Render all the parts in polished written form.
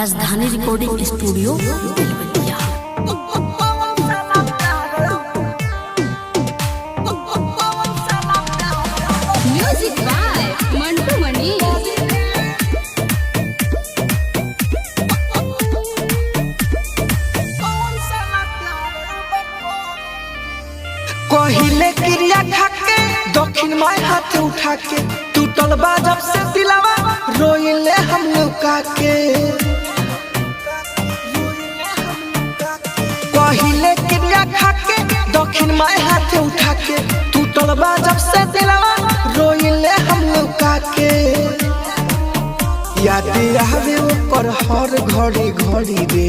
राजधानी recording studio Belwatiya. Music by Mantu Mani. कहिले क्रिया खाके दक्षिण माय हाथ उठा के टूटल बा जब से दिलवा रोइले हम लुका के। कहिले क्रिया खाके दक्षिण माय हाथ उठा के टूटल बा जब से दिलवा रोइले हम लुका के। याद आवे ओकर हर घड़ी घड़ी रे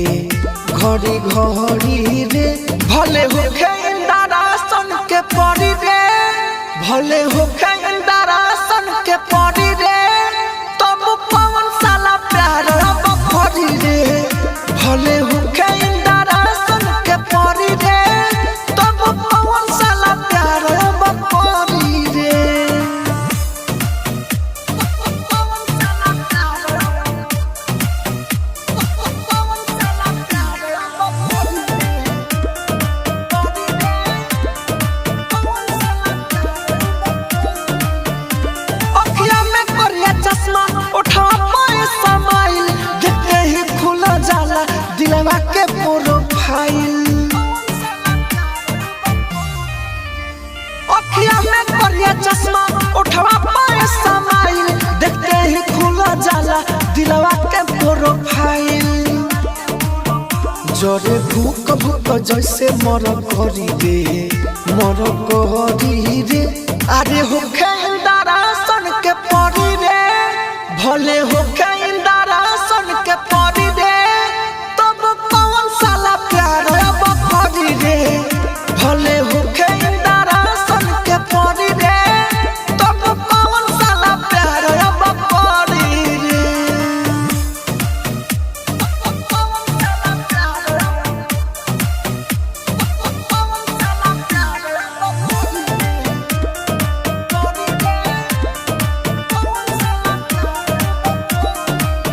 घड़ी घड़ी रे। भले होखे इंदरासन के परी रे भले होखे इंदरासन के परी रे तब पवन साला प्यार अब परी रे। भले होखे इंदरासन के परी रे तब पवन साला प्यार अब परी रे। दिलवा के प्रोफाइल अखिया में करिया चश्मा उठवा पाए समाइल देखते ही खुला जाला दिलवा के प्रोफाइल। जोरे भूख भूख जैसे मर करी रे अरे होखे इंदरासन के परी रे भले होखे